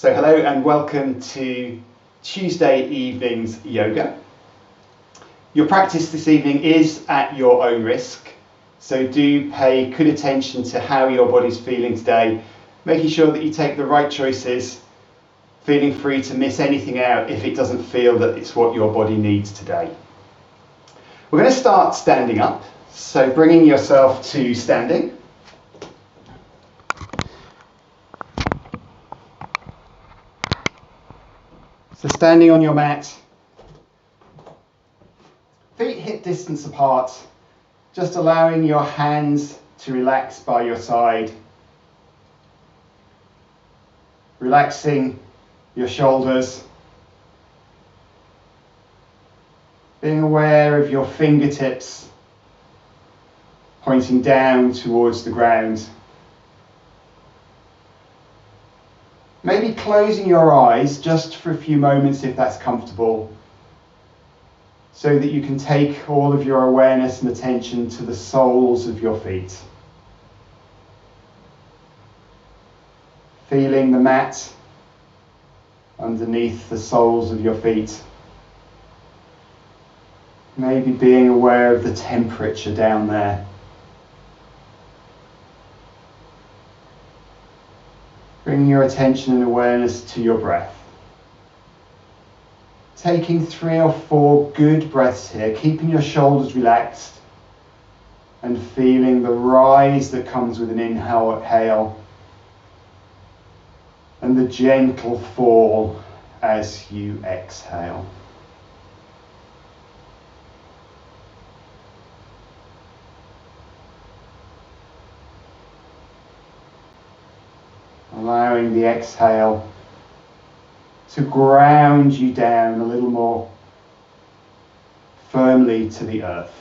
So hello and welcome to Tuesday evening's yoga. Your practice this evening is at your own risk, so do pay good attention to how your body's feeling today, making sure that you take the right choices, feeling free to miss anything out if it doesn't feel that it's what your body needs today. We're going to start standing up, so bringing yourself to standing. So standing on your mat, feet hip distance apart, just allowing your hands to relax by your side, relaxing your shoulders, being aware of your fingertips pointing down towards the ground. Maybe closing your eyes just for a few moments if that's comfortable, so that you can take all of your awareness and attention to the soles of your feet. Feeling the mat underneath the soles of your feet. Maybe being aware of the temperature down there. Bringing your attention and awareness to your breath. Taking 3 or 4 good breaths here, keeping your shoulders relaxed and feeling the rise that comes with an inhale and the gentle fall as you exhale. Allowing the exhale to ground you down a little more firmly to the earth.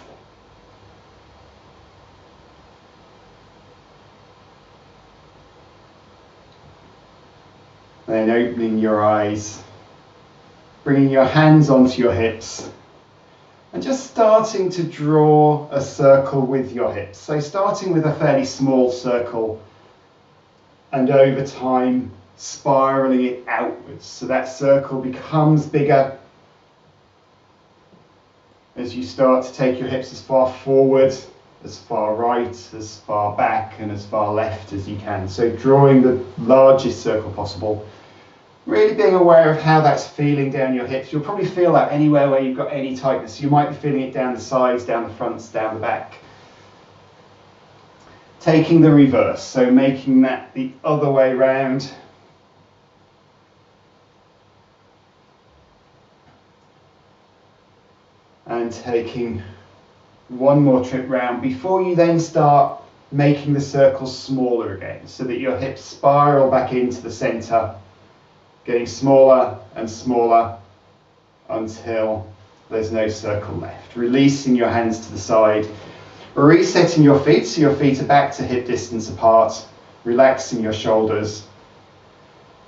Then opening your eyes, bringing your hands onto your hips and just starting to draw a circle with your hips. So starting with a fairly small circle and over time spiraling it outwards, so that circle becomes bigger as you start to take your hips as far forward, as far right, as far back and as far left as you can. So drawing the largest circle possible, really being aware of how that's feeling down your hips. You'll probably feel that anywhere where you've got any tightness. You might be feeling it down the sides, down the fronts, down the back. Taking the reverse, so making that the other way round. And taking one more trip round before you then start making the circle smaller again, so that your hips spiral back into the center, getting smaller and smaller until there's no circle left. Releasing your hands to the side. Resetting your feet, so your feet are back to hip distance apart, relaxing your shoulders,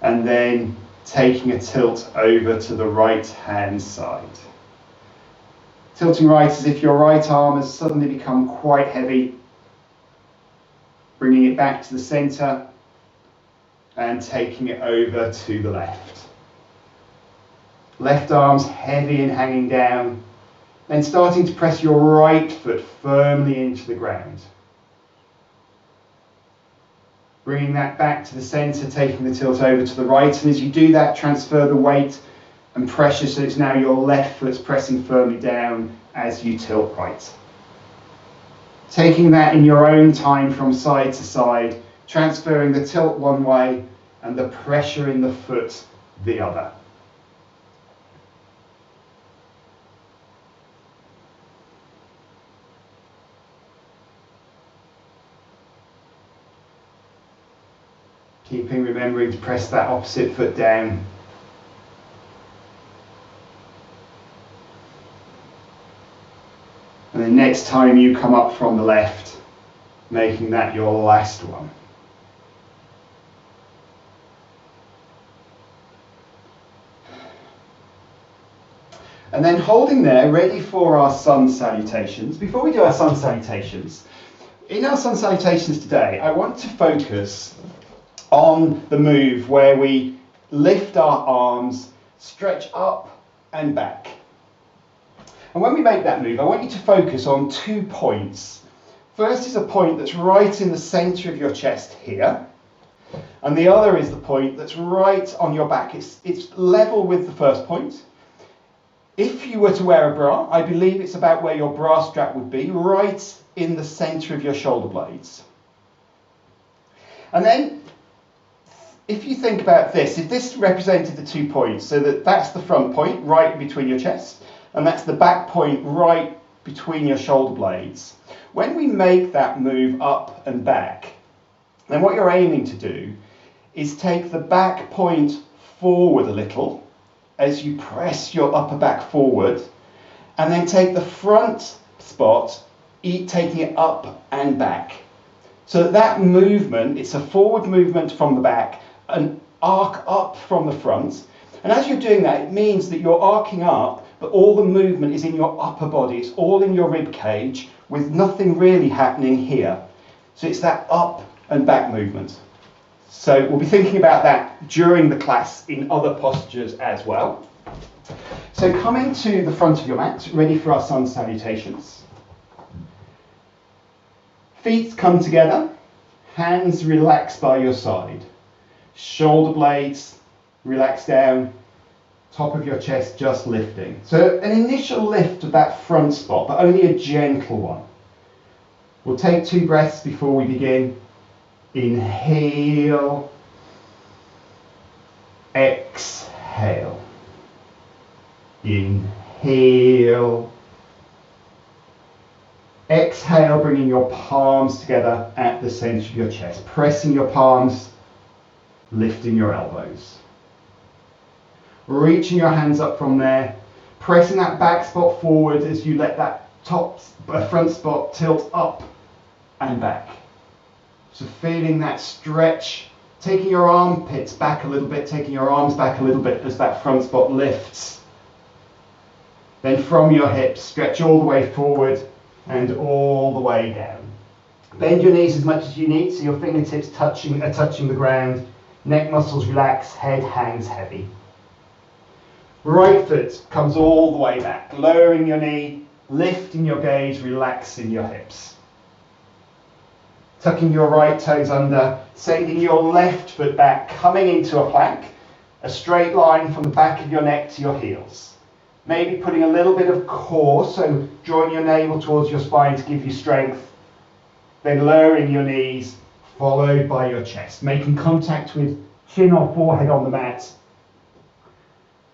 and then taking a tilt over to the right hand side. Tilting right as if your right arm has suddenly become quite heavy, bringing it back to the center and taking it over to the left. Left arm's heavy and hanging down. Then starting to press your right foot firmly into the ground. Bringing that back to the center, taking the tilt over to the right. And as you do that, transfer the weight and pressure so it's now your left foot's pressing firmly down as you tilt right. Taking that in your own time from side to side, transferring the tilt one way and the pressure in the foot the other. Remembering to press that opposite foot down. And then next time you come up from the left, making that your last one. And then holding there, ready for our sun salutations. Before we do our sun salutations, in our sun salutations today, I want to focus on the move where we lift our arms, stretch up and back. And when we make that move, I want you to focus on 2 points. First is a point that's right in the centre of your chest here, and the other is the point that's right on your back. It's level with the first point. If you were to wear a bra, I believe it's about where your bra strap would be, right in the centre of your shoulder blades. And then, if you think about this, if this represented the 2 points, so that's the front point, right between your chest, and that's the back point, right between your shoulder blades. When we make that move up and back, then what you're aiming to do is take the back point forward a little as you press your upper back forward, and then take the front spot, taking it up and back. So that movement, it's a forward movement from the back, an arc up from the front. And as you're doing that, it means that you're arcing up, but all the movement is in your upper body. It's all in your rib cage with nothing really happening here. So it's that up and back movement. So we'll be thinking about that during the class in other postures as well. So coming to the front of your mat, ready for our sun salutations. Feet come together, hands relax by your side. Shoulder blades relax down, top of your chest just lifting. So an initial lift of that front spot, but only a gentle one. We'll take 2 breaths before we begin. Inhale, exhale. Inhale, exhale, bringing your palms together at the centre of your chest, pressing your palms, lifting your elbows. Reaching your hands up from there, pressing that back spot forward as you let that front spot tilt up and back. So feeling that stretch, taking your armpits back a little bit, taking your arms back a little bit as that front spot lifts. Then from your hips, stretch all the way forward and all the way down. Bend your knees as much as you need so your fingertips are touching the ground. Neck muscles relax, head hangs heavy. Right foot comes all the way back, lowering your knee, lifting your gaze, relaxing your hips. Tucking your right toes under, sending your left foot back, coming into a plank, a straight line from the back of your neck to your heels. Maybe putting a little bit of core, so drawing your navel towards your spine to give you strength, then lowering your knees, followed by your chest, making contact with chin or forehead on the mat.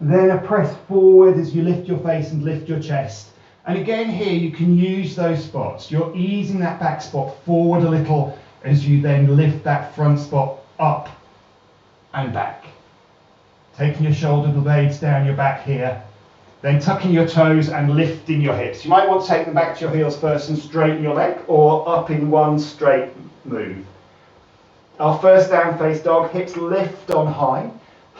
Then a press forward as you lift your face and lift your chest. And again here you can use those spots. You're easing that back spot forward a little as you then lift that front spot up and back. Taking your shoulder blades down your back here. Then tucking your toes and lifting your hips. You might want to take them back to your heels first and straighten your leg, or up in one straight move. Our first down face dog, hips lift on high.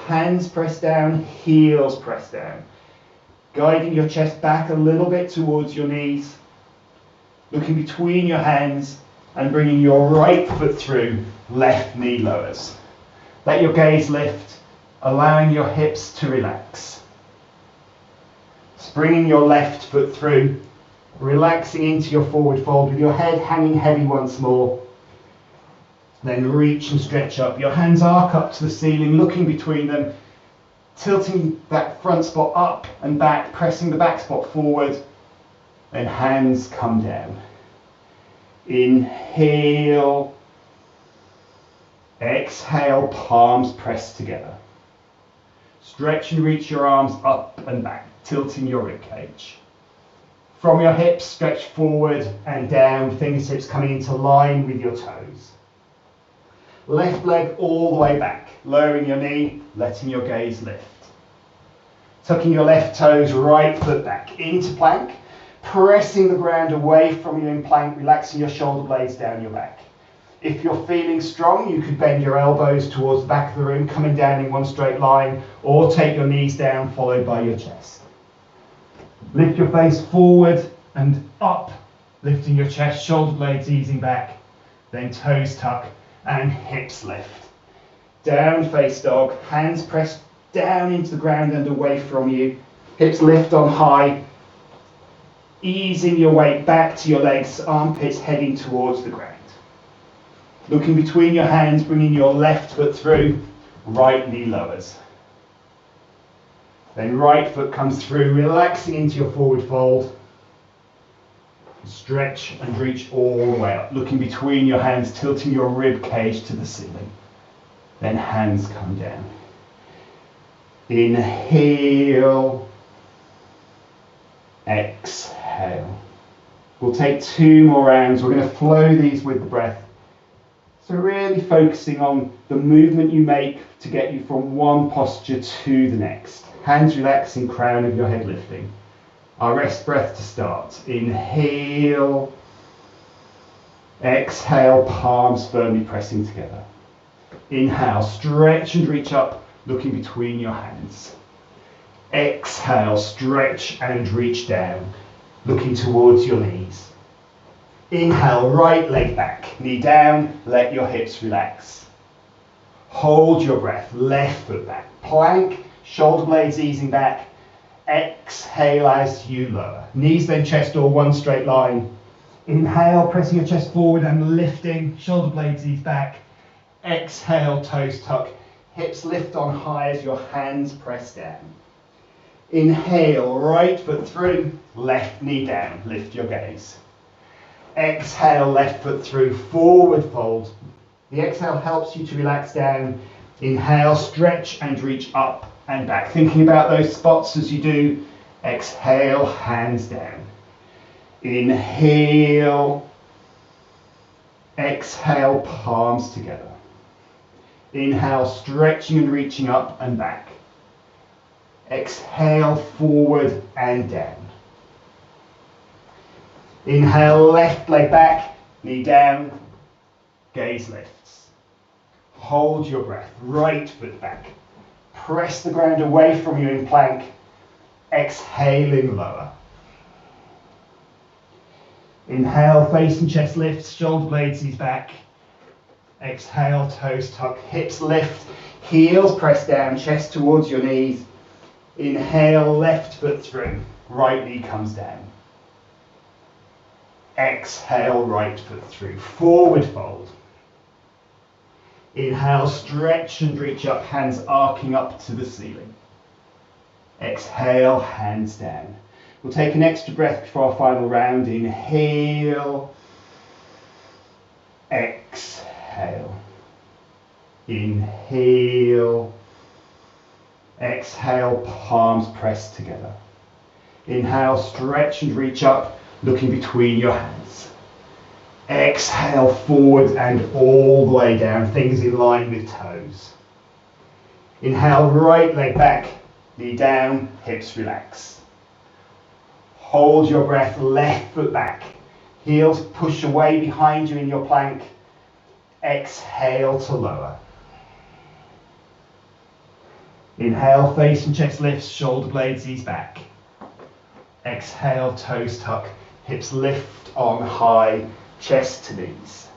Hands press down, heels press down. Guiding your chest back a little bit towards your knees. Looking between your hands and bringing your right foot through, left knee lowers. Let your gaze lift, allowing your hips to relax. Bringing your left foot through, relaxing into your forward fold with your head hanging heavy once more. Then reach and stretch up. Your hands arc up to the ceiling, looking between them, tilting that front spot up and back, pressing the back spot forward. Then hands come down. Inhale. Exhale, palms pressed together. Stretch and reach your arms up and back, tilting your rib cage. From your hips, stretch forward and down, fingertips coming into line with your toes. Left leg all the way back, lowering your knee, letting your gaze lift. Tucking your left toes, right foot back into plank, pressing the ground away from you in plank, relaxing your shoulder blades down your back. If you're feeling strong, you could bend your elbows towards the back of the room, coming down in one straight line, or take your knees down, followed by your chest. Lift your face forward and up, lifting your chest, shoulder blades easing back, then toes tuck and hips lift. Down face dog, hands pressed down into the ground and away from you. Hips lift on high, easing your weight back to your legs, armpits heading towards the ground. Looking between your hands, bringing your left foot through, right knee lowers. Then right foot comes through, relaxing into your forward fold. Stretch and reach all the way up. Looking between your hands, tilting your rib cage to the ceiling. Then hands come down. Inhale. Exhale. We'll take 2 more rounds. We're going to flow these with the breath. So really focusing on the movement you make to get you from one posture to the next. Hands relaxing, crown of your head lifting. Our rest breath to start. Inhale. Exhale, palms firmly pressing together. Inhale, stretch and reach up, looking between your hands. Exhale, stretch and reach down, looking towards your knees. Inhale, right leg back, knee down, let your hips relax. Hold your breath, left foot back, plank, shoulder blades easing back. Exhale as you lower. Knees then chest all one straight line. Inhale, pressing your chest forward and lifting, shoulder blades ease back. Exhale, toes tuck, hips lift on high as your hands press down. Inhale, right foot through, left knee down, lift your gaze. Exhale, left foot through, forward fold. The exhale helps you to relax down. Inhale, stretch and reach up and back. Thinking about those spots as you do. Exhale, hands down. Inhale. Exhale, palms together. Inhale, stretching and reaching up and back. Exhale, forward and down. Inhale, left leg back, knee down, gaze lifts. Hold your breath, right foot back. Press the ground away from you in plank. Exhaling, lower. Inhale, face and chest lifts, shoulder blades ease back. Exhale, toes tuck, hips lift, heels press down, chest towards your knees. Inhale, left foot through, right knee comes down. Exhale, right foot through, forward fold. Inhale, stretch and reach up, hands arcing up to the ceiling. Exhale, hands down. We'll take an extra breath before our final round. Inhale. Exhale. Inhale. Exhale, palms pressed together. Inhale, stretch and reach up, looking between your hands. Exhale, forward and all the way down, fingers in line with toes. Inhale, right leg back, knee down, hips relax. Hold your breath, left foot back. Heels push away behind you in your plank. Exhale to lower. Inhale, face and chest lifts, shoulder blades ease back. Exhale, toes tuck, hips lift on high, chest to knees.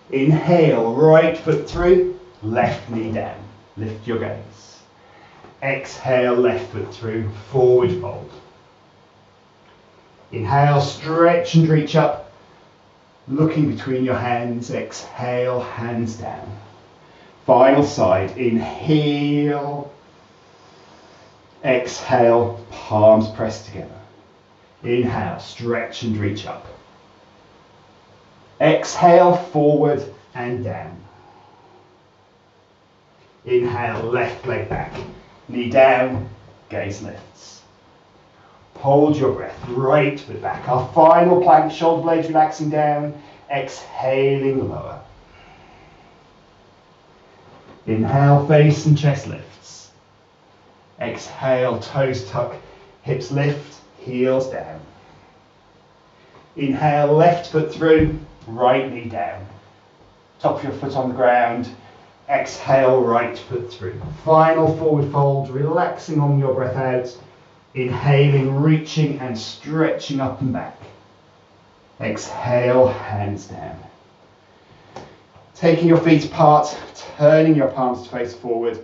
Inhale, right foot through, left knee down. Lift your gaze. Exhale, left foot through, forward fold. Inhale, stretch and reach up, looking between your hands. Exhale, hands down. Final side, inhale. Exhale, palms pressed together. Inhale, stretch and reach up. Exhale, forward and down. Inhale, left leg back, knee down, gaze lifts. Hold your breath, right foot back. Our final plank, shoulder blades relaxing down, exhaling lower. Inhale, face and chest lifts. Exhale, toes tuck, hips lift, heels down. Inhale, left foot through, right knee down. Top of your foot on the ground. Exhale, right foot through. Final forward fold, relaxing on your breath out. Inhaling, reaching and stretching up and back. Exhale, hands down. Taking your feet apart, turning your palms to face forward.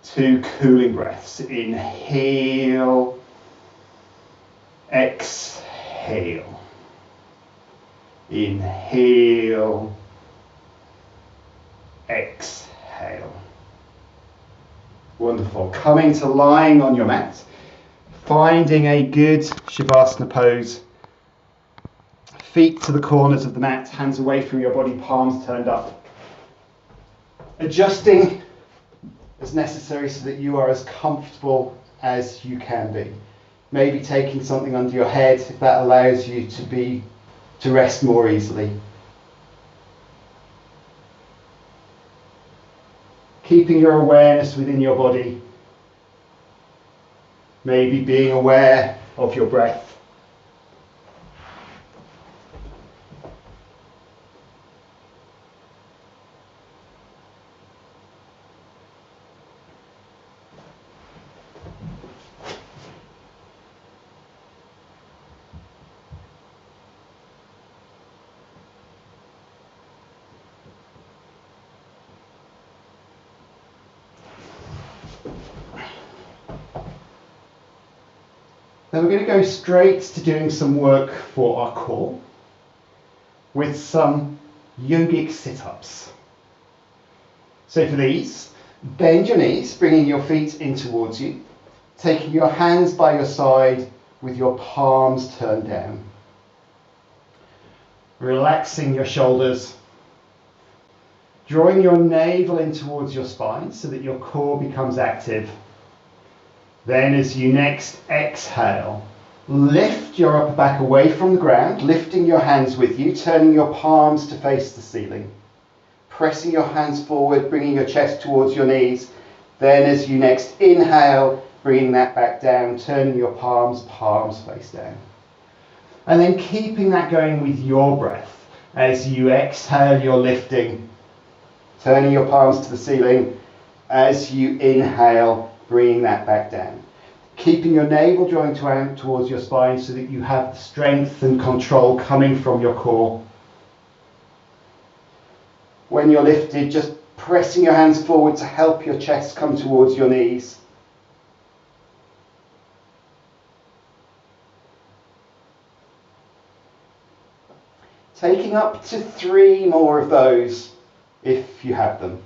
2 cooling breaths. Inhale, exhale. Inhale, exhale. Wonderful. Coming to lying on your mat, finding a good Shavasana pose. Feet to the corners of the mat, hands away from your body, palms turned up. Adjusting as necessary so that you are as comfortable as you can be. Maybe taking something under your head if that allows you to rest more easily. Keeping your awareness within your body. Maybe being aware of your breath. Then we're going to go straight to doing some work for our core with some yogic sit-ups. So for these, bend your knees, bringing your feet in towards you, taking your hands by your side with your palms turned down. Relaxing your shoulders, drawing your navel in towards your spine so that your core becomes active. Then as you next exhale, lift your upper back away from the ground, lifting your hands with you, turning your palms to face the ceiling. Pressing your hands forward, bringing your chest towards your knees. Then as you next inhale, bringing that back down, turning your palms face down. And then keeping that going with your breath. As you exhale, you're lifting, turning your palms to the ceiling. As you inhale, bringing that back down. Keeping your navel joint towards your spine so that you have the strength and control coming from your core. When you're lifted, just pressing your hands forward to help your chest come towards your knees. Taking up to 3 more of those if you have them.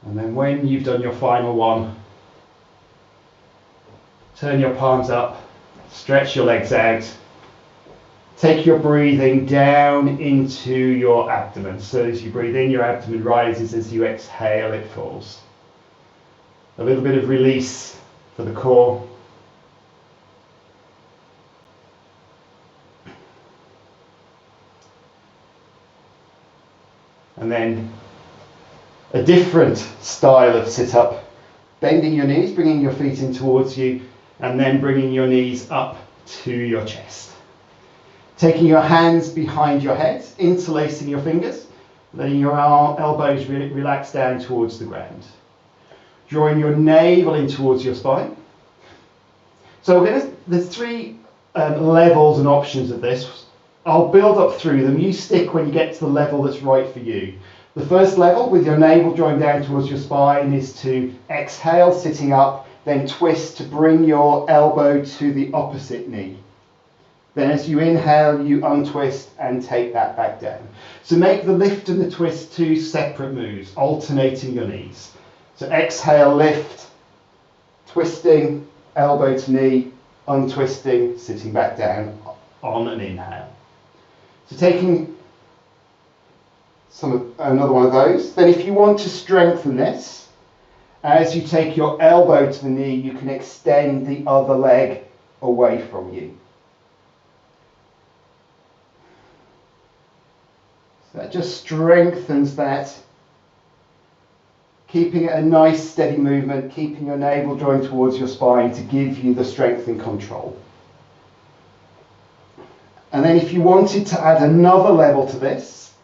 And then when you've done your final one, turn your palms up, stretch your legs out, take your breathing down into your abdomen. So as you breathe in, your abdomen rises, as you exhale, it falls. A little bit of release for the core. And then a different style of sit-up, bending your knees, bringing your feet in towards you, and then bringing your knees up to your chest. Taking your hands behind your head, interlacing your fingers, letting your elbows relax down towards the ground. Drawing your navel in towards your spine. So there's 3 levels and options of this. I'll build up through them. You stick when you get to the level that's right for you. The first level, with your navel drawing down towards your spine, is to exhale, sitting up, then twist to bring your elbow to the opposite knee. Then as you inhale, you untwist and take that back down. So make the lift and the twist 2 separate moves, alternating your knees. So exhale, lift, twisting, elbow to knee, untwisting, sitting back down on an inhale. So taking another one of those. Then if you want to strengthen this, as you take your elbow to the knee, you can extend the other leg away from you. So that just strengthens that, keeping it a nice steady movement, keeping your navel drawing towards your spine to give you the strength and control. And then if you wanted to add another level to this,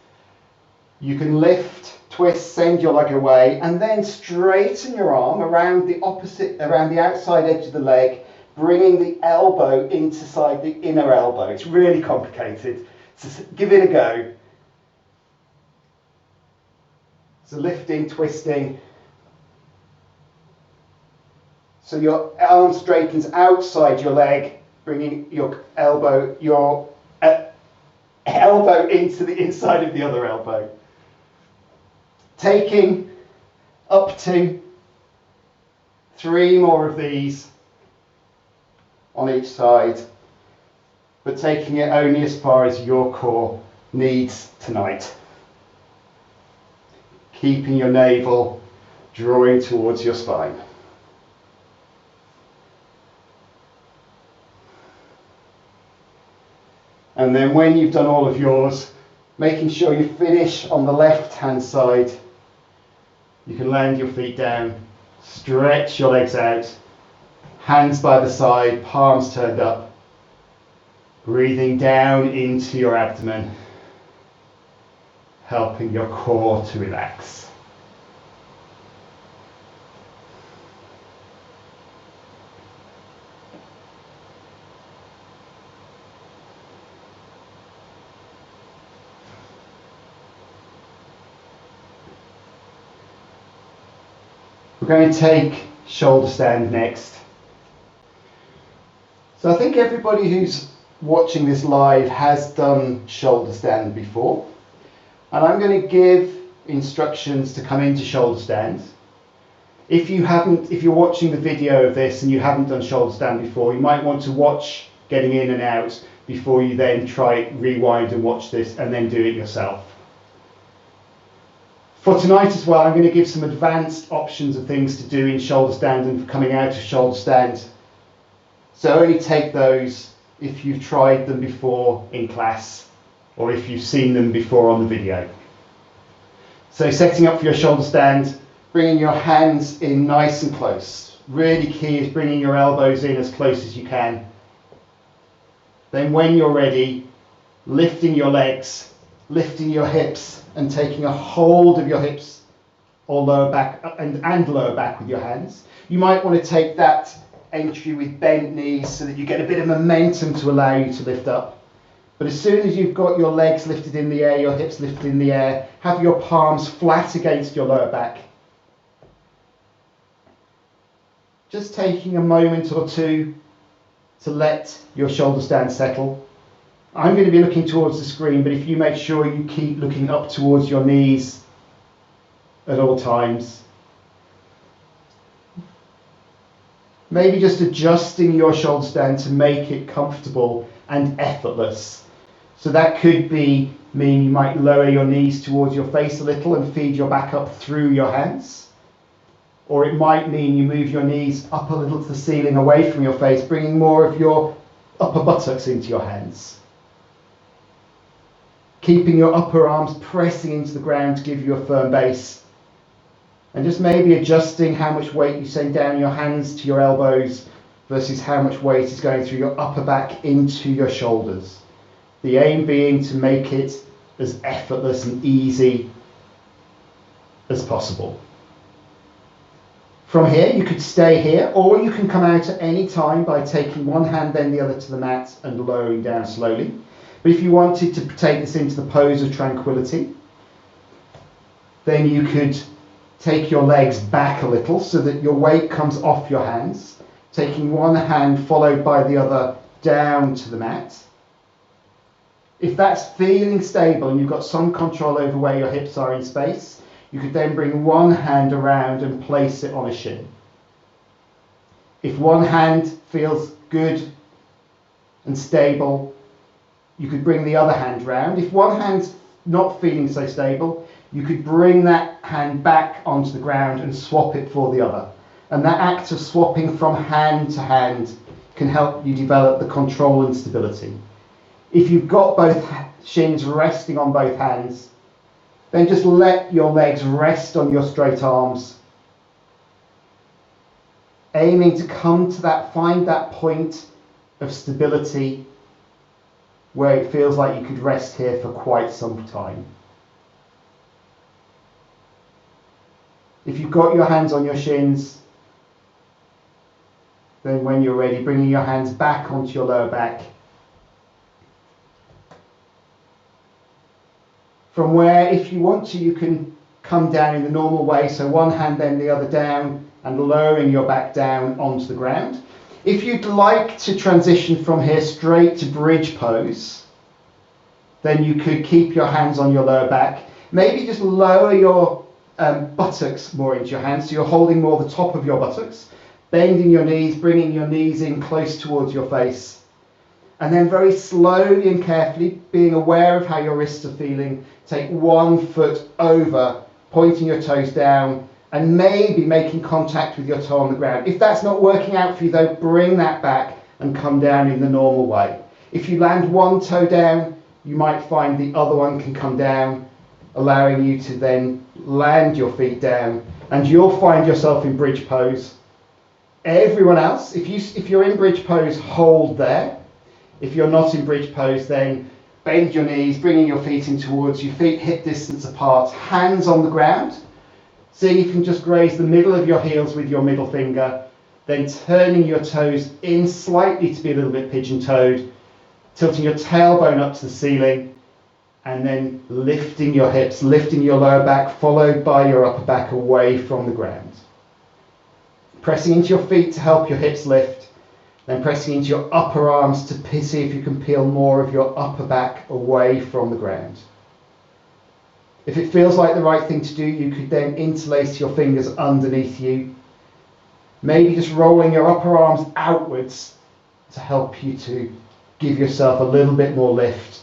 you can lift, twist, send your leg away, and then straighten your arm around the outside edge of the leg, bringing the elbow inside the inner elbow. It's really complicated, so give it a go. So lifting, twisting. So your arm straightens outside your leg, bringing your elbow into the inside of the other elbow. Taking up to 3 more of these on each side, but taking it only as far as your core needs tonight. Keeping your navel drawing towards your spine. And then when you've done all of yours, making sure you finish on the left hand side, you can land your feet down, stretch your legs out, hands by the side, palms turned up, breathing down into your abdomen, helping your core to relax. We're going to take shoulder stand next. So I think everybody who's watching this live has done shoulder stand before. And I'm going to give instructions to come into shoulder stand. If you're watching the video of this and you haven't done shoulder stand before, you might want to watch getting in and out before you then rewind and watch this and then do it yourself. For tonight as well, I'm going to give some advanced options of things to do in shoulder stand and coming out of shoulder stand. So only take those if you've tried them before in class or if you've seen them before on the video. So setting up for your shoulder stand, bringing your hands in nice and close. Really key is bringing your elbows in as close as you can. Then when you're ready, lifting your legs, lifting your hips, and taking a hold of your hips or lower back and lower back with your hands. You might want to take that entry with bent knees so that you get a bit of momentum to allow you to lift up. But as soon as you've got your legs lifted in the air, your hips lifted in the air, have your palms flat against your lower back. Just taking a moment or two to let your shoulder stand settle. I'm going to be looking towards the screen, but if you make sure you keep looking up towards your knees at all times. Maybe just adjusting your shoulder stand to make it comfortable and effortless. So that could mean you might lower your knees towards your face a little and feed your back up through your hands. Or it might mean you move your knees up a little to the ceiling away from your face, bringing more of your upper buttocks into your hands. Keeping your upper arms pressing into the ground to give you a firm base. And just maybe adjusting how much weight you send down your hands to your elbows versus how much weight is going through your upper back into your shoulders. The aim being to make it as effortless and easy as possible. From here, you could stay here, or you can come out at any time by taking one hand then the other to the mat and lowering down slowly. But if you wanted to take this into the pose of tranquility, then you could take your legs back a little so that your weight comes off your hands, taking one hand followed by the other down to the mat. If that's feeling stable and you've got some control over where your hips are in space, you could then bring one hand around and place it on a shin. If one hand feels good and stable, you could bring the other hand round. If one hand's not feeling so stable, you could bring that hand back onto the ground and swap it for the other. And that act of swapping from hand to hand can help you develop the control and stability. If you've got both shins resting on both hands, then just let your legs rest on your straight arms, aiming to come to find that point of stability where it feels like you could rest here for quite some time. If you've got your hands on your shins, then when you're ready, bringing your hands back onto your lower back. From where, if you want to, you can come down in the normal way, so one hand then the other down and lowering your back down onto the ground. If you'd like to transition from here straight to bridge pose, then you could keep your hands on your lower back. Maybe just lower your buttocks more into your hands, so you're holding more the top of your buttocks, bending your knees, bringing your knees in close towards your face. And then very slowly and carefully, being aware of how your wrists are feeling, take 1 foot over, pointing your toes down, and maybe making contact with your toe on the ground. If that's not working out for you though, bring that back and come down in the normal way. If you land one toe down, you might find the other one can come down, allowing you to then land your feet down, and you'll find yourself in bridge pose. Everyone else, if you're in bridge pose, hold there. If you're not in bridge pose, then bend your knees, bringing your feet in towards you, feet hip distance apart, hands on the ground. Seeing if you can just graze the middle of your heels with your middle finger, then turning your toes in slightly to be a little bit pigeon-toed, tilting your tailbone up to the ceiling, and then lifting your hips, lifting your lower back, followed by your upper back away from the ground. Pressing into your feet to help your hips lift, then pressing into your upper arms to see if you can peel more of your upper back away from the ground. If it feels like the right thing to do, you could then interlace your fingers underneath you, maybe just rolling your upper arms outwards to help you to give yourself a little bit more lift.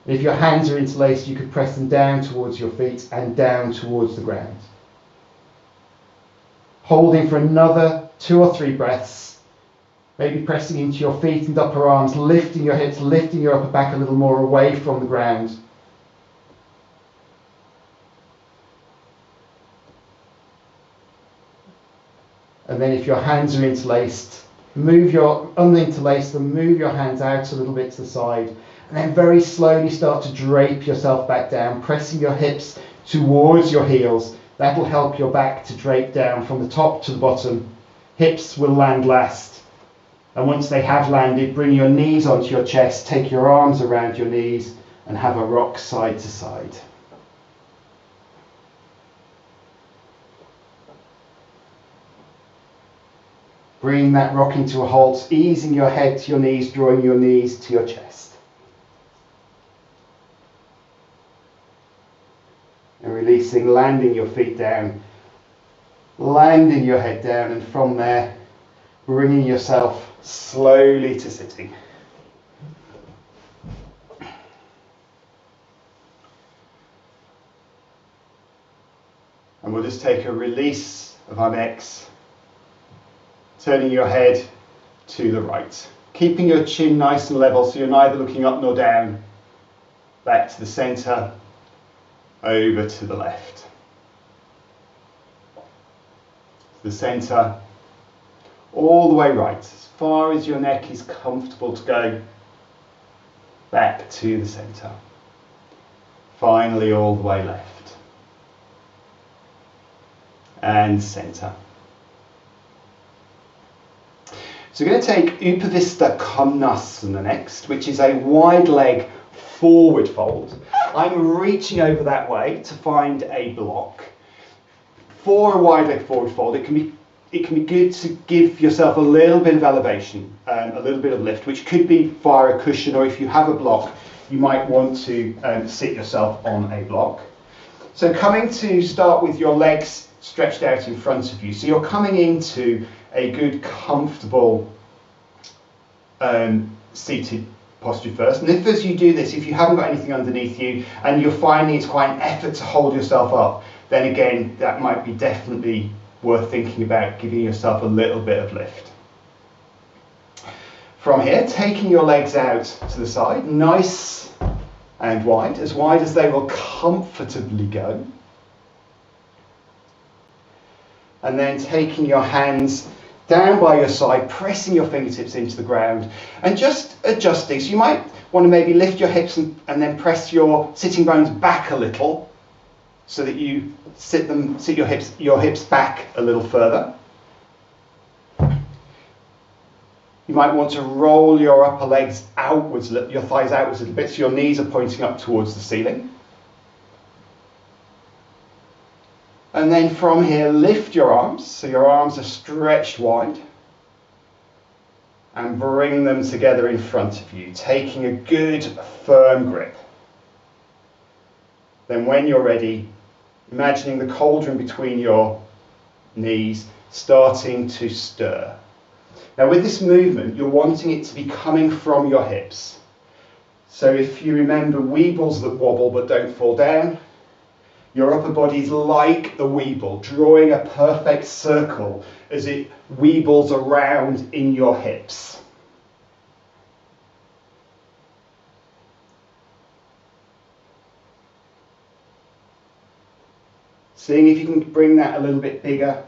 And if your hands are interlaced, you could press them down towards your feet and down towards the ground. Holding for another 2 or 3 breaths, maybe pressing into your feet and upper arms, lifting your hips, lifting your upper back a little more away from the ground. And then if your hands are interlaced, uninterlace them, move your hands out a little bit to the side, and then very slowly start to drape yourself back down, pressing your hips towards your heels. That'll help your back to drape down from the top to the bottom. Hips will land last. And once they have landed, bring your knees onto your chest, take your arms around your knees, and have a rock side to side. Bring that rock into a halt, easing your head to your knees, drawing your knees to your chest. And releasing, landing your feet down, landing your head down, and from there, bringing yourself slowly to sitting. And we'll just take a release of our necks, turning your head to the right. Keeping your chin nice and level so you're neither looking up nor down. Back to the centre, over to the left. The centre, all the way right, as far as your neck is comfortable to go. Back to the centre. Finally, all the way left. And centre. So we're going to take Upavista Konasana next, which is a wide leg forward fold. I'm reaching over that way to find a block. For a wide leg forward fold, it can be good to give yourself a little bit of elevation, a little bit of lift, which could be via a cushion, or if you have a block, you might want to sit yourself on a block. So coming to start with your legs stretched out in front of you. So you're coming into a good, comfortable seated posture first. And if as you do this, if you haven't got anything underneath you and you're finding it's quite an effort to hold yourself up, then again, that might be definitely worth thinking about giving yourself a little bit of lift. From here, taking your legs out to the side, nice and wide as they will comfortably go. And then taking your hands down by your side, pressing your fingertips into the ground and just adjusting. So you might want to maybe lift your hips and then press your sitting bones back a little so that you sit your hips back a little further. You might want to roll your upper legs outwards, your thighs outwards a little bit so your knees are pointing up towards the ceiling. And then from here, lift your arms, so your arms are stretched wide. And bring them together in front of you, taking a good firm grip. Then when you're ready, imagining the cauldron between your knees starting to stir. Now with this movement, you're wanting it to be coming from your hips. So if you remember weebles that wobble but don't fall down, your upper body is like a weeble, drawing a perfect circle as it weebles around in your hips. Seeing if you can bring that a little bit bigger.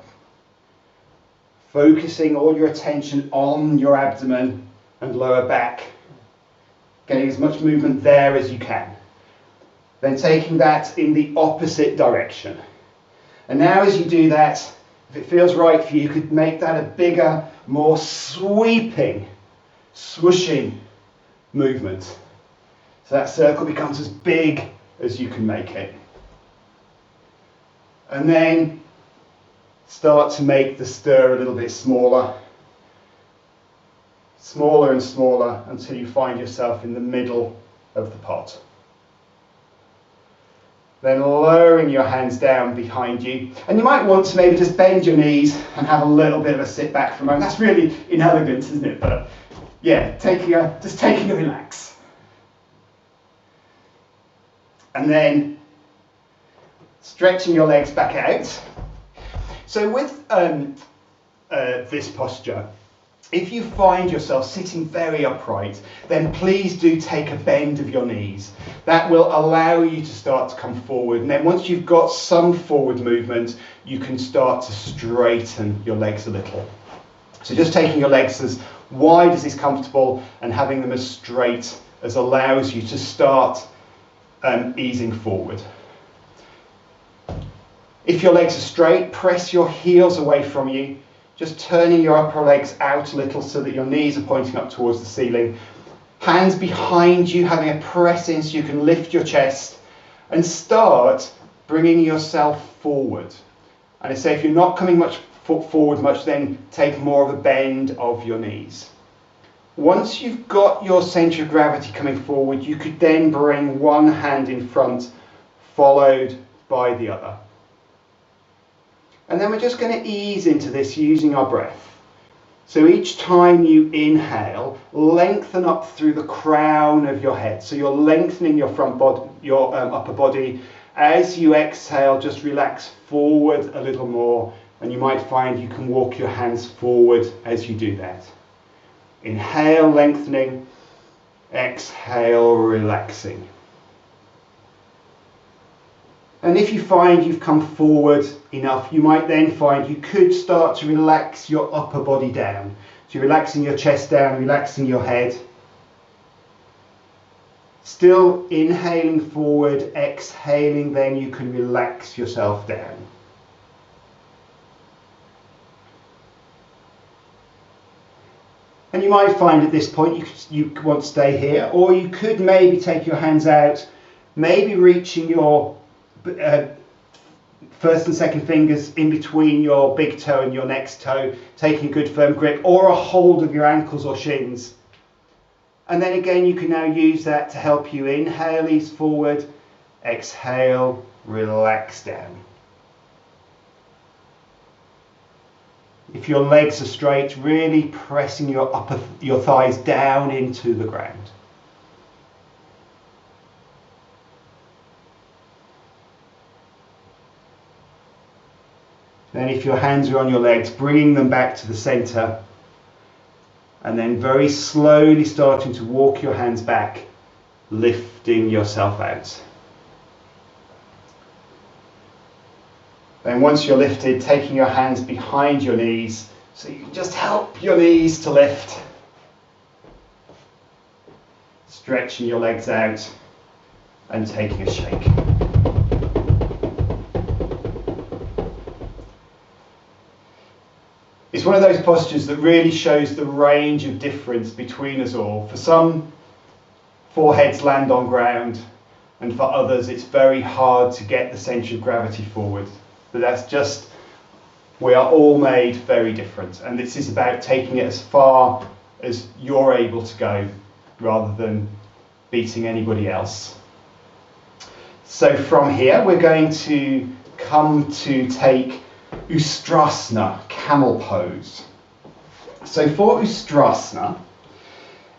Focusing all your attention on your abdomen and lower back. Getting as much movement there as you can. Then taking that in the opposite direction. And now as you do that, if it feels right for you, you could make that a bigger, more sweeping, swooshing movement. So that circle becomes as big as you can make it. And then start to make the stir a little bit smaller. Smaller and smaller until you find yourself in the middle of the pot. Then lowering your hands down behind you. And you might want to maybe just bend your knees and have a little bit of a sit back for a moment. That's really inelegant, isn't it? But yeah, just taking a relax. And then stretching your legs back out. So with this posture, if you find yourself sitting very upright, then please do take a bend of your knees. That will allow you to start to come forward. And then once you've got some forward movement, you can start to straighten your legs a little. So just taking your legs as wide as is comfortable and having them as straight as allows you to start easing forward. If your legs are straight, press your heels away from you. Just turning your upper legs out a little so that your knees are pointing up towards the ceiling. Hands behind you, having a press in so you can lift your chest. And start bringing yourself forward. And I say if you're not coming forward much, then take more of a bend of your knees. Once you've got your centre of gravity coming forward, you could then bring one hand in front, followed by the other. And then we're just going to ease into this using our breath. So each time you inhale, lengthen up through the crown of your head. So you're lengthening your upper body. As you exhale, just relax forward a little more. And you might find you can walk your hands forward as you do that. Inhale, lengthening. Exhale, relaxing. And if you find you've come forward enough, you might then find you could start to relax your upper body down. So you're relaxing your chest down, relaxing your head. Still inhaling forward, exhaling, then you can relax yourself down. And you might find at this point you want to stay here, or you could maybe take your hands out, maybe reaching your first and second fingers in between your big toe and your next toe, taking a good firm grip, or a hold of your ankles or shins. And then again, you can now use that to help you inhale, ease forward, exhale, relax down. If your legs are straight, really pressing your thighs down into the ground. Then if your hands are on your legs, bringing them back to the center. And then very slowly starting to walk your hands back, lifting yourself out. Then once you're lifted, taking your hands behind your knees, so you can just help your knees to lift. stretching your legs out and taking a shake. It's one of those postures that really shows the range of difference between us all. For some, foreheads land on ground, and for others it's very hard to get the centre of gravity forward. But that's just, we are all made very different, and this is about taking it as far as you're able to go rather than beating anybody else. So from here we're going to come to take Ustrasana, camel pose. So for Ustrasana,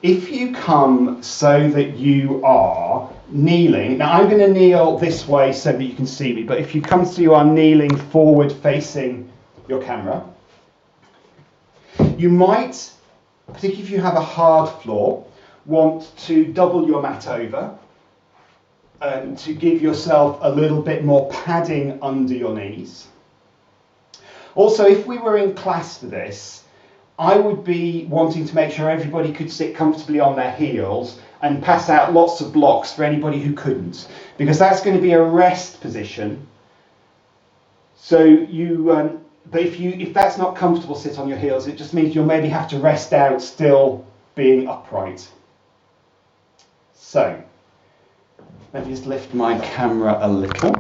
if you come so that you are kneeling, now I'm going to kneel this way so that you can see me, but if you come so you are kneeling forward facing your camera, you might, particularly if you have a hard floor, want to double your mat over to give yourself a little bit more padding under your knees. Also, if we were in class for this, I would be wanting to make sure everybody could sit comfortably on their heels and pass out lots of blocks for anybody who couldn't, because that's going to be a rest position. So you, but if that's not comfortable, sit on your heels. It just means you'll maybe have to rest out still being upright. So let me just lift my camera a little.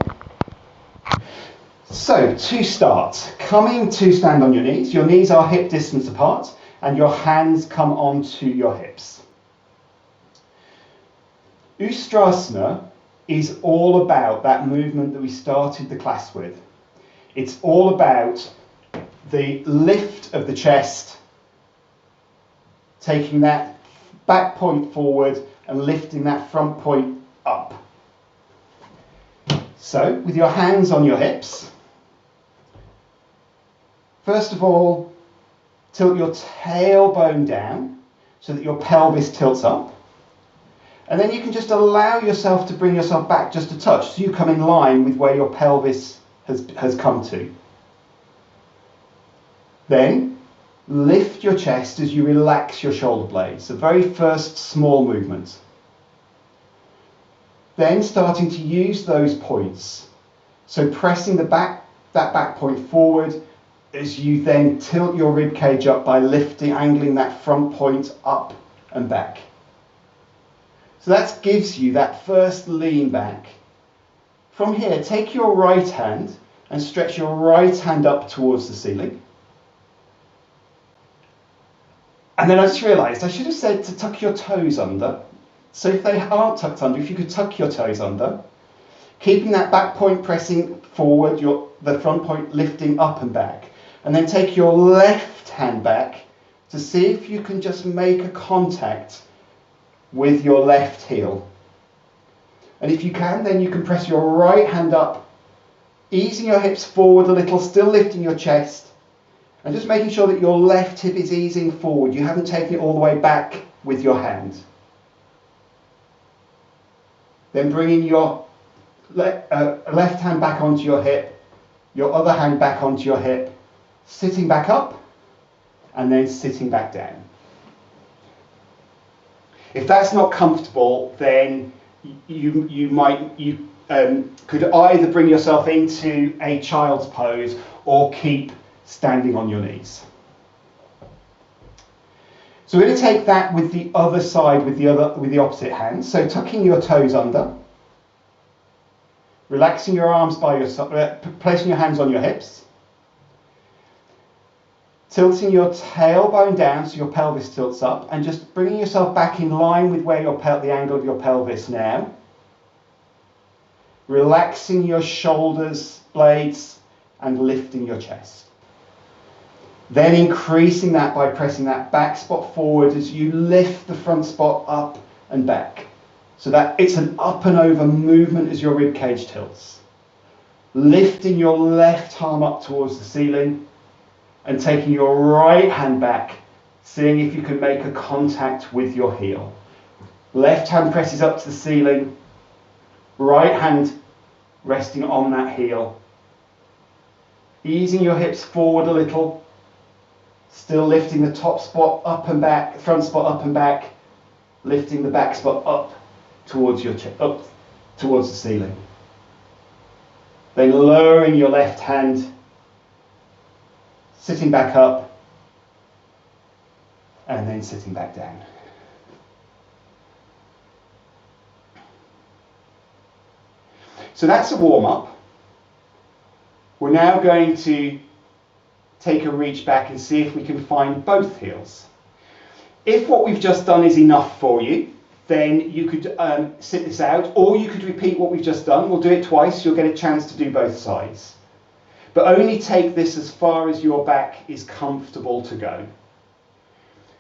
So to start, coming to stand on your knees are hip distance apart and your hands come onto your hips. Ustrasana is all about that movement that we started the class with. It's all about the lift of the chest, taking that back point forward and lifting that front point up. So with your hands on your hips, first of all, tilt your tailbone down so that your pelvis tilts up. And then you can just allow yourself to bring yourself back just a touch so you come in line with where your pelvis has come to. Then lift your chest as you relax your shoulder blades. The very first small movement. Then starting to use those points. So pressing that back point forward as you then tilt your rib cage up by angling that front point up and back. So that gives you that first lean back. From here, take your right hand and stretch your right hand up towards the ceiling. And then I just realised I should have said to tuck your toes under. So if they aren't tucked under, if you could tuck your toes under, keeping that back point pressing forward, the front point lifting up and back. And then take your left hand back to see if you can just make a contact with your left heel. And if you can, then you can press your right hand up, easing your hips forward a little, still lifting your chest, and just making sure that your left hip is easing forward. You haven't taken it all the way back with your hand. Then bringing your left hand back onto your hip, your other hand back onto your hip, sitting back up, and then sitting back down. If that's not comfortable, then you could either bring yourself into a child's pose or keep standing on your knees. So we're going to take that with the other side, with the opposite hand. So tucking your toes under, relaxing your arms by your side, placing your hands on your hips, tilting your tailbone down so your pelvis tilts up, and just bringing yourself back in line with where the angle of your pelvis now. Relaxing your shoulders blades and lifting your chest. Then increasing that by pressing that back spot forward as you lift the front spot up and back. So that it's an up and over movement as your rib cage tilts. Lifting your left arm up towards the ceiling and taking your right hand back, seeing if you can make a contact with your heel. Left hand presses up to the ceiling, right hand resting on that heel. Easing your hips forward a little, still lifting the top spot up and back, front spot up and back, lifting the back spot up towards your up towards the ceiling. Then lowering your left hand, sitting back up, and then sitting back down. So that's a warm-up. We're now going to take a reach back and see if we can find both heels. If what we've just done is enough for you, then you could sit this out, or you could repeat what we've just done. We'll do it twice, you'll get a chance to do both sides. But only take this as far as your back is comfortable to go.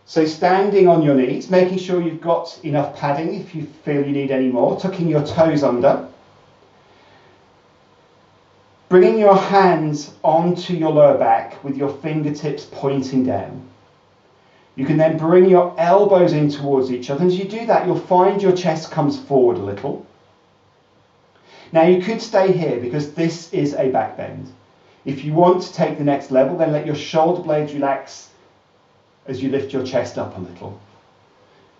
So standing on your knees, making sure you've got enough padding if you feel you need any more, tucking your toes under. Bringing your hands onto your lower back with your fingertips pointing down. You can then bring your elbows in towards each other. And as you do that, you'll find your chest comes forward a little. Now you could stay here because this is a back bend. If you want to take the next level, then let your shoulder blades relax as you lift your chest up a little.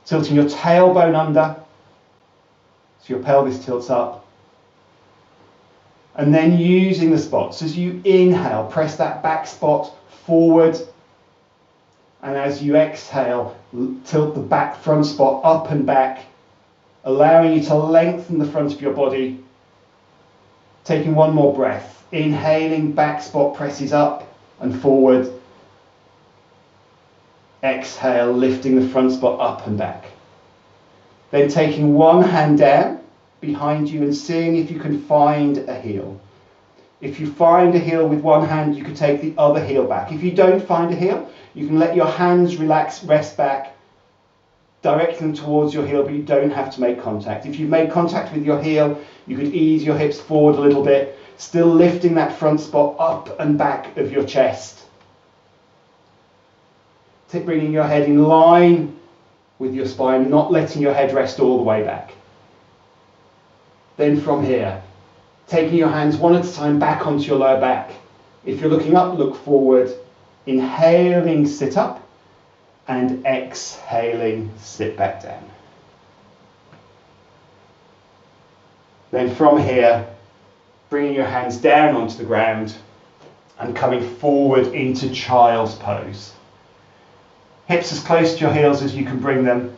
Tilting your tailbone under, so your pelvis tilts up. And then using the spots. As you inhale, press that back spot forward. And as you exhale, tilt the back front spot up and back, allowing you to lengthen the front of your body. Taking one more breath. Inhaling, back spot presses up and forward. Exhale, lifting the front spot up and back. Then taking one hand down behind you and seeing if you can find a heel. If you find a heel with one hand, you can take the other heel back. If you don't find a heel, you can let your hands relax, rest back, direct them towards your heel, but you don't have to make contact. If you've made contact with your heel, you could ease your hips forward a little bit, still lifting that front spot up and back of your chest. Bringing your head in line with your spine, not letting your head rest all the way back. Then from here, taking your hands one at a time back onto your lower back. If you're looking up, look forward. Inhaling, sit up. And exhaling, sit back down. Then from here, bringing your hands down onto the ground and coming forward into child's pose. Hips as close to your heels as you can bring them.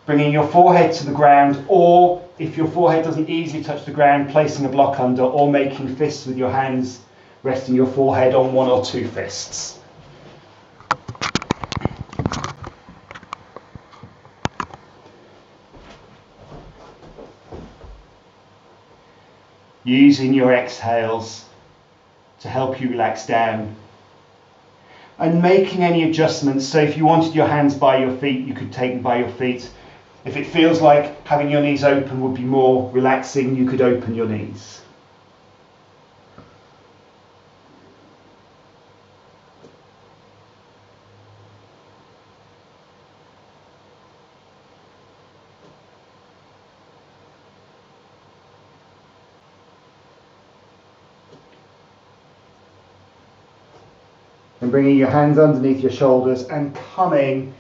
Bringing your forehead to the ground, or if your forehead doesn't easily touch the ground, placing a block under, or making fists with your hands, resting your forehead on one or two fists. Using your exhales to help you relax down. And making any adjustments, so if you wanted your hands by your feet, you could take them by your feet. If it feels like having your knees open would be more relaxing, you could open your knees. And bringing your hands underneath your shoulders and coming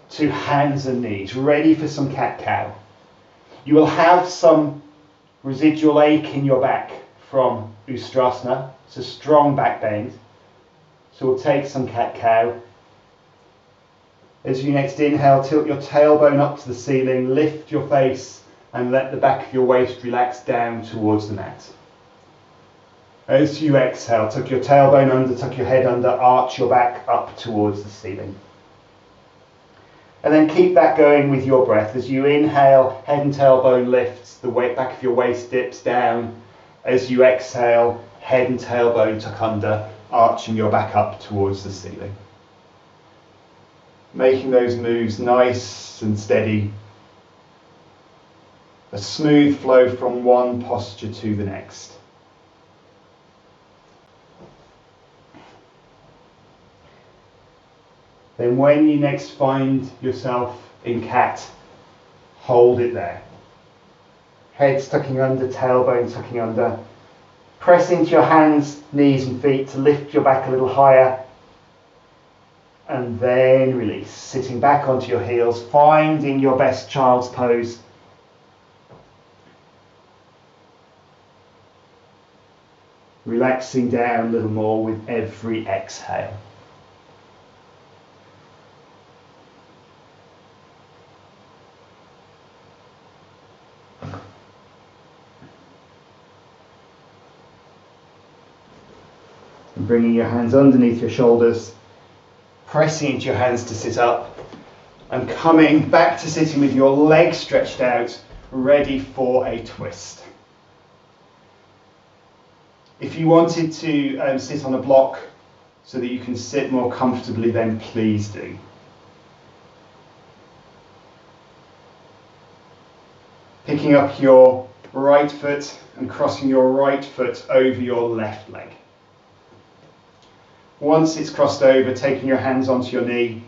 to hands and knees, ready for some cat-cow. You will have some residual ache in your back from Ustrasana. It's a strong back bend. So we'll take some cat-cow. As you next inhale, tilt your tailbone up to the ceiling, lift your face and let the back of your waist relax down towards the mat. As you exhale, tuck your tailbone under, tuck your head under, arch your back up towards the ceiling. And then keep that going with your breath. As you inhale, head and tailbone lifts, the weight back of your waist dips down. As you exhale, head and tailbone tuck under, arching your back up towards the ceiling. Making those moves nice and steady. A smooth flow from one posture to the next. Then when you next find yourself in cat, hold it there. Head tucking under, tailbone tucking under. Press into your hands, knees and feet to lift your back a little higher. And then release, sitting back onto your heels, finding your best child's pose. Relaxing down a little more with every exhale. And bringing your hands underneath your shoulders, pressing into your hands to sit up, and coming back to sitting with your legs stretched out, ready for a twist. If you wanted to sit on a block so that you can sit more comfortably, then please do. Picking up your right foot and crossing your right foot over your left leg. Once it's crossed over, taking your hands onto your knee,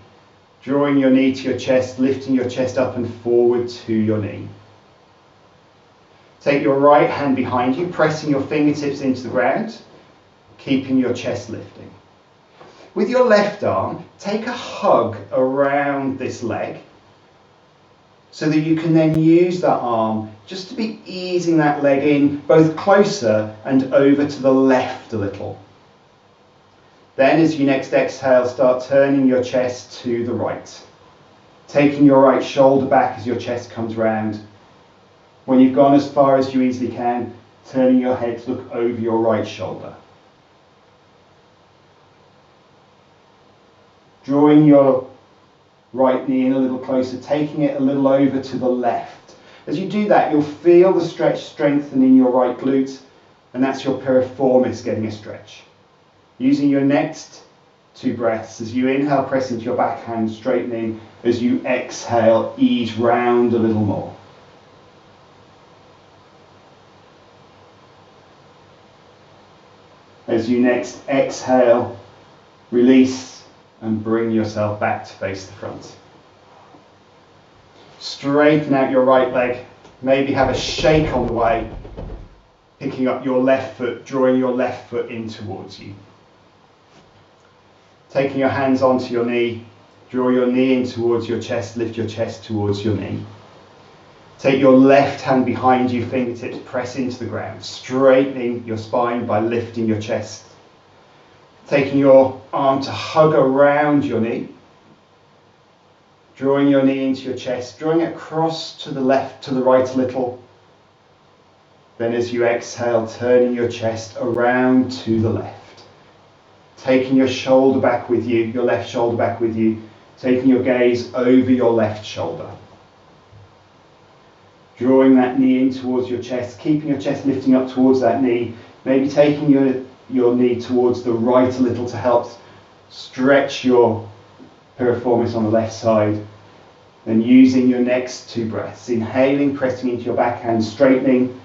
drawing your knee to your chest, lifting your chest up and forward to your knee. Take your right hand behind you, pressing your fingertips into the ground, keeping your chest lifting. With your left arm, take a hug around this leg so that you can then use that arm just to be easing that leg in both closer and over to the left a little. Then as you next exhale, start turning your chest to the right. Taking your right shoulder back as your chest comes round. When you've gone as far as you easily can, turning your head to look over your right shoulder. Drawing your right knee in a little closer, taking it a little over to the left. As you do that, you'll feel the stretch strengthening your right glute, and that's your piriformis getting a stretch. Using your next 2 breaths, as you inhale, press into your backhand, straightening. As you exhale, ease round a little more. As you next exhale, release and bring yourself back to face the front. Straighten out your right leg, maybe have a shake on the way, picking up your left foot, drawing your left foot in towards you. Taking your hands onto your knee, draw your knee in towards your chest, lift your chest towards your knee. Take your left hand behind you, fingertips press into the ground, straightening your spine by lifting your chest. Taking your arm to hug around your knee, drawing your knee into your chest, drawing it across to the left, to the right a little. Then as you exhale, turning your chest around to the left. Taking your shoulder back with you, your left shoulder back with you, taking your gaze over your left shoulder. Drawing that knee in towards your chest, keeping your chest lifting up towards that knee, maybe taking your knee towards the right a little to help stretch your piriformis on the left side. Then using your next 2 breaths, inhaling, pressing into your backhand, straightening.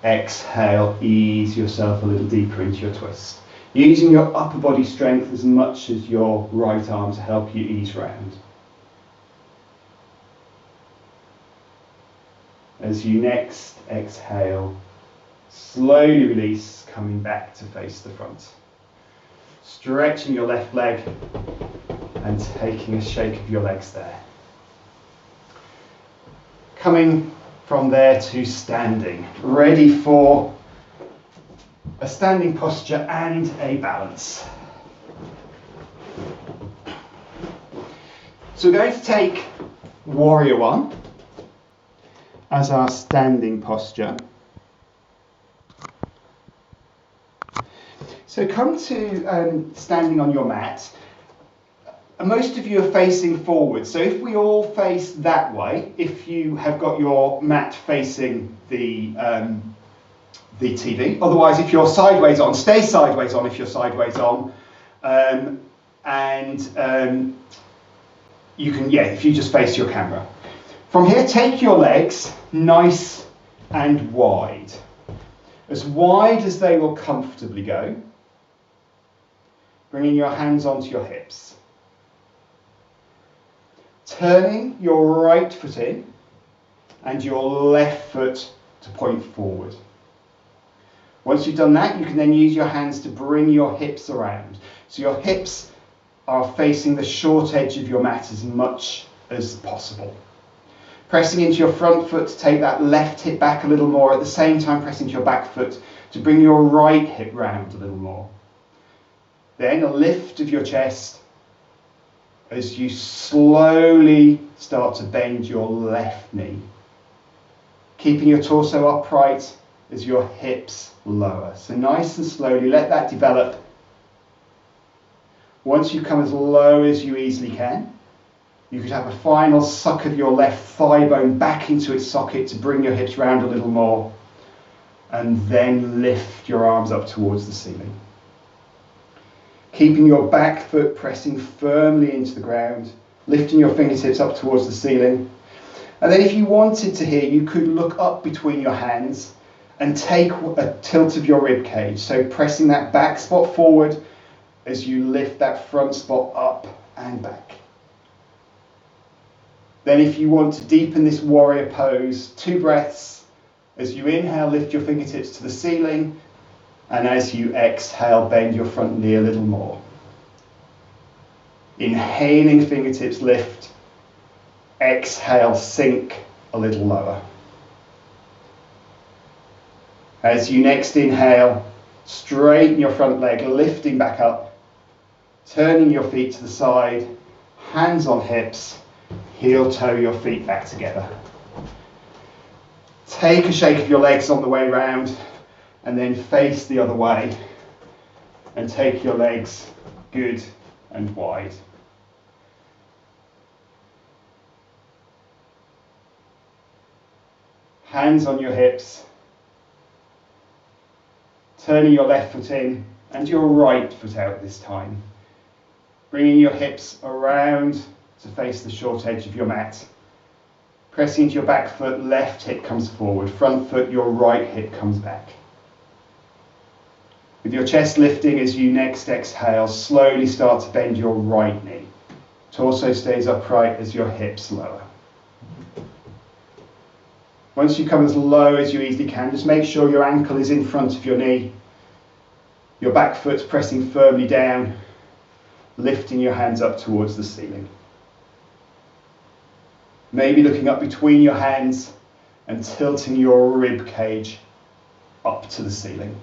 Exhale, ease yourself a little deeper into your twist. Using your upper body strength as much as your right arm to help you ease round. As you next exhale, slowly release, coming back to face the front. Stretching your left leg and taking a shake of your legs there. Coming from there to standing, ready for a standing posture and a balance. So we're going to take Warrior One as our standing posture. So come to standing on your mat. Most of you are facing forward, so if we all face that way, if you have got your mat facing the TV. Otherwise, if you're sideways on, stay sideways on if you're sideways on. You can, if you just face your camera. From here, take your legs nice and wide. As wide as they will comfortably go. Bringing your hands onto your hips. Turning your right foot in and your left foot to point forward. Once you've done that, you can then use your hands to bring your hips around. So your hips are facing the short edge of your mat as much as possible. Pressing into your front foot to take that left hip back a little more, at the same time pressing into your back foot to bring your right hip round a little more. Then a lift of your chest as you slowly start to bend your left knee. Keeping your torso upright as your hips lower. So nice and slowly, let that develop. Once you come as low as you easily can, you could have a final suck of your left thigh bone back into its socket to bring your hips round a little more, and then lift your arms up towards the ceiling. Keeping your back foot pressing firmly into the ground, lifting your fingertips up towards the ceiling. And then if you wanted to here, you could look up between your hands and take a tilt of your rib cage. So pressing that back spot forward as you lift that front spot up and back. Then if you want to deepen this warrior pose, 2 breaths. As you inhale, lift your fingertips to the ceiling. And as you exhale, bend your front knee a little more. Inhaling, fingertips lift. Exhale, sink a little lower. As you next inhale, straighten your front leg, lifting back up. Turning your feet to the side, hands on hips, heel toe your feet back together. Take a shake of your legs on the way round and then face the other way and take your legs good and wide. Hands on your hips, turning your left foot in and your right foot out this time. Bringing your hips around to face the short edge of your mat. Pressing into your back foot, left hip comes forward. Front foot, your right hip comes back. With your chest lifting as you next exhale, slowly start to bend your right knee. Torso stays upright as your hips lower. Once you come as low as you easily can, just make sure your ankle is in front of your knee. Your back foot's pressing firmly down. Lifting your hands up towards the ceiling. Maybe looking up between your hands and tilting your rib cage up to the ceiling.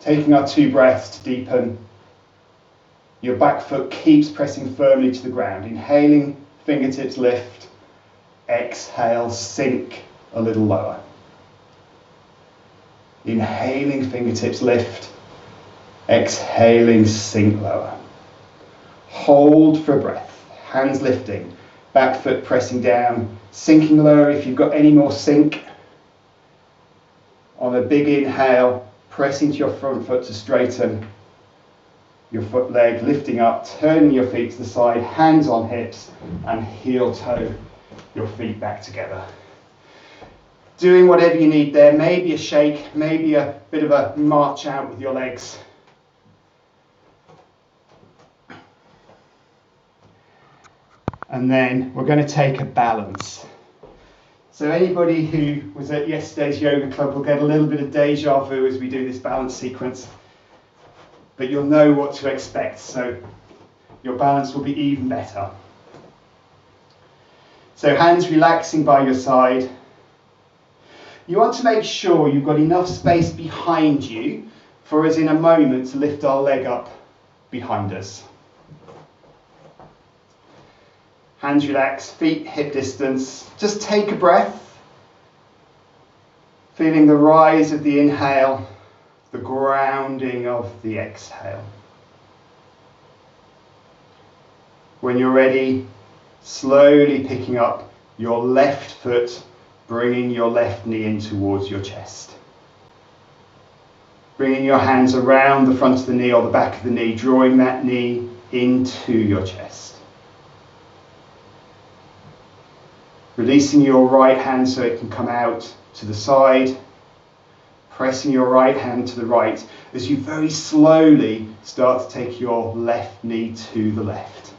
Taking our 2 breaths to deepen. Your back foot keeps pressing firmly to the ground. Inhaling, fingertips lift. Exhale, sink a little lower. Inhaling, fingertips lift. Exhaling, sink lower. Hold for a breath, hands lifting, back foot pressing down, sinking lower if you've got any more sink. On a big inhale, press into your front foot to straighten. Your foot leg lifting up, turning your feet to the side, hands on hips, and heel toe your feet back together. Doing whatever you need there, maybe a shake, maybe a bit of a march out with your legs. And then we're going to take a balance. So anybody who was at yesterday's yoga club will get a little bit of deja vu as we do this balance sequence. But you'll know what to expect, so your balance will be even better. So hands relaxing by your side. You want to make sure you've got enough space behind you for us in a moment to lift our leg up behind us. Hands relaxed, feet hip distance. Just take a breath. Feeling the rise of the inhale, the grounding of the exhale. When you're ready, slowly picking up your left foot, bringing your left knee in towards your chest. Bringing your hands around the front of the knee or the back of the knee, drawing that knee into your chest. Releasing your right hand so it can come out to the side. Pressing your right hand to the right as you very slowly start to take your left knee to the left.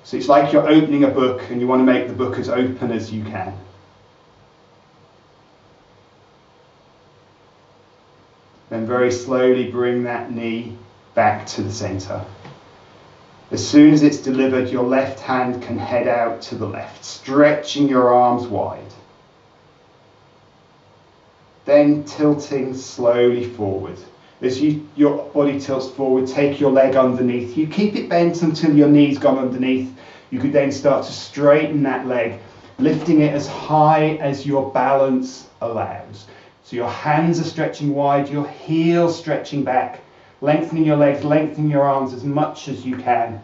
So it's like you're opening a book and you want to make the book as open as you can. Then very slowly bring that knee back to the center. As soon as it's delivered, your left hand can head out to the left, stretching your arms wide. Then tilting slowly forward. As your body tilts forward, take your leg underneath. You keep it bent until your knee's gone underneath. You could then start to straighten that leg, lifting it as high as your balance allows. So your hands are stretching wide, your heels stretching back, lengthening your legs, lengthening your arms as much as you can.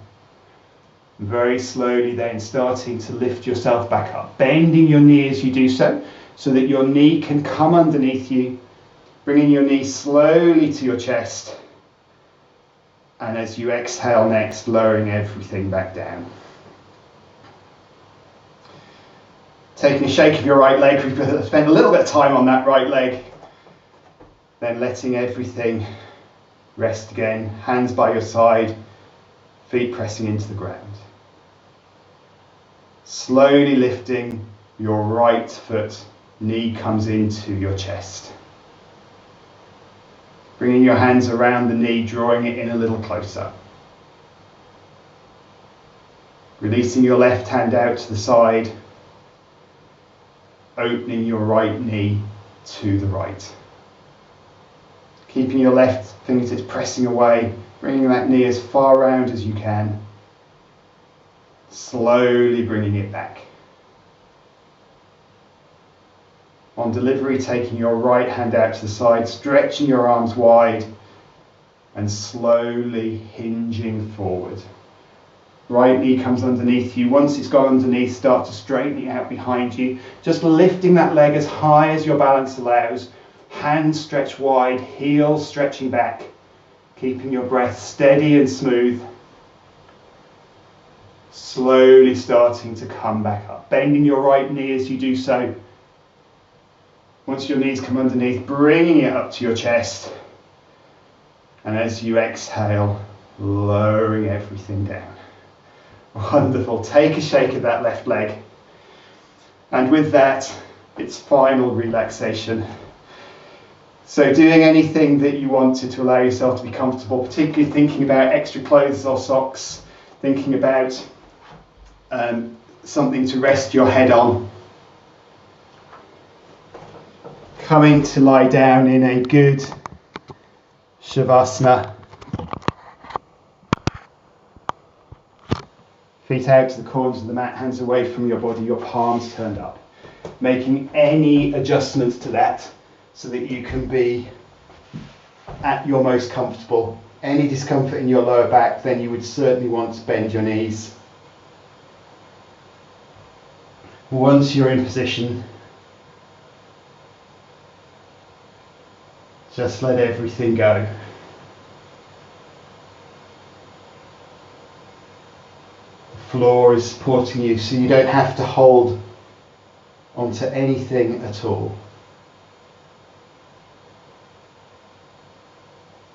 Very slowly then starting to lift yourself back up, bending your knee as you do so that your knee can come underneath you, bringing your knee slowly to your chest. And as you exhale next, lowering everything back down. Taking a shake of your right leg, we've spent a little bit of time on that right leg. Then letting everything rest again, hands by your side, feet pressing into the ground. Slowly lifting your right foot, knee comes into your chest. Bringing your hands around the knee, drawing it in a little closer. Releasing your left hand out to the side, opening your right knee to the right. Keeping your left fingertips pressing away, bringing that knee as far round as you can. Slowly bringing it back. On delivery, taking your right hand out to the side, stretching your arms wide and slowly hinging forward. Right knee comes underneath you. Once it's gone underneath, start to straighten it out behind you. Just lifting that leg as high as your balance allows. Hands stretch wide, heels stretching back, keeping your breath steady and smooth. Slowly starting to come back up. Bending your right knee as you do so. Once your knees come underneath, bringing it up to your chest. And as you exhale, lowering everything down. Wonderful. Take a shake of that left leg. And with that, it's final relaxation. So doing anything that you wanted to allow yourself to be comfortable, particularly thinking about extra clothes or socks, thinking about something to rest your head on. Coming to lie down in a good Shavasana. Feet out to the corners of the mat, hands away from your body, your palms turned up. Making any adjustments to that so that you can be at your most comfortable. Any discomfort in your lower back, then you would certainly want to bend your knees. Once you're in position, just let everything go. The floor is supporting you, so you don't have to hold onto anything at all.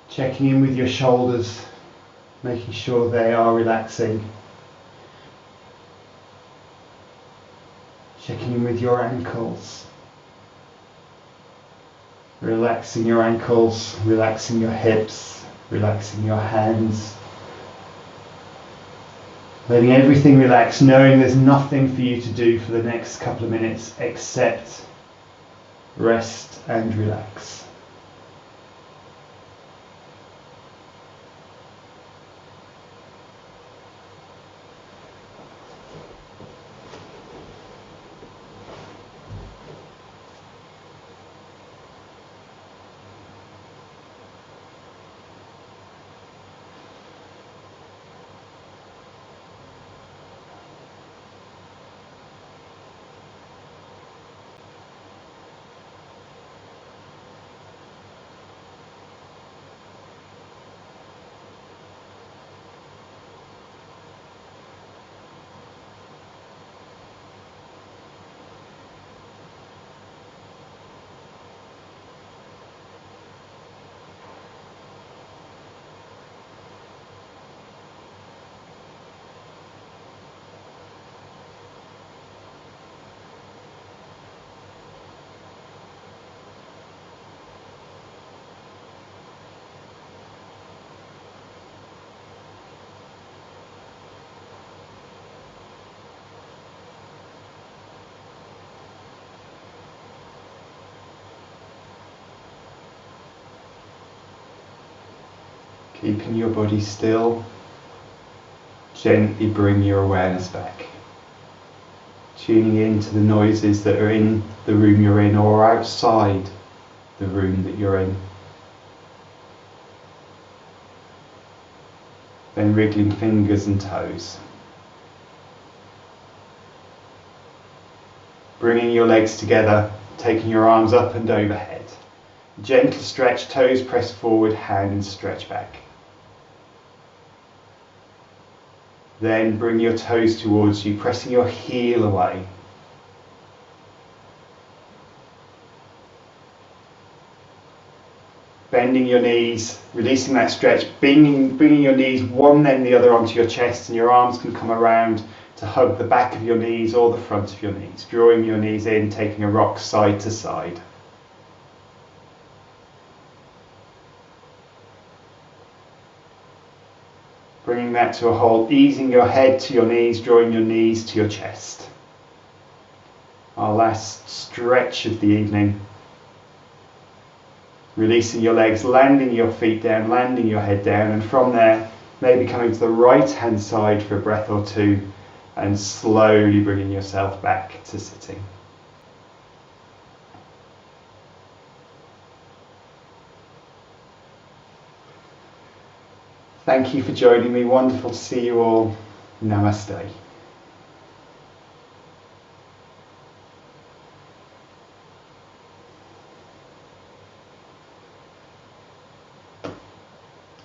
Checking in with your shoulders, making sure they are relaxing. Checking in with your ankles. Relaxing your ankles, relaxing your hips, relaxing your hands. Letting everything relax, knowing there's nothing for you to do for the next couple of minutes except rest and relax. Keeping your body still, gently bring your awareness back. Tuning into the noises that are in the room you're in or outside the room that you're in. Then wriggling fingers and toes. Bringing your legs together, taking your arms up and overhead. Gentle stretch, toes press forward, hands stretch back. Then bring your toes towards you, pressing your heel away. Bending your knees, releasing that stretch, bringing your knees one then the other onto your chest, and your arms can come around to hug the back of your knees or the front of your knees, drawing your knees in, taking a rock side to side. Bringing that to a halt, easing your head to your knees, drawing your knees to your chest. Our last stretch of the evening. Releasing your legs, landing your feet down, landing your head down, and from there, maybe coming to the right hand side for a breath or two, and slowly bringing yourself back to sitting. Thank you for joining me. Wonderful to see you all. Namaste.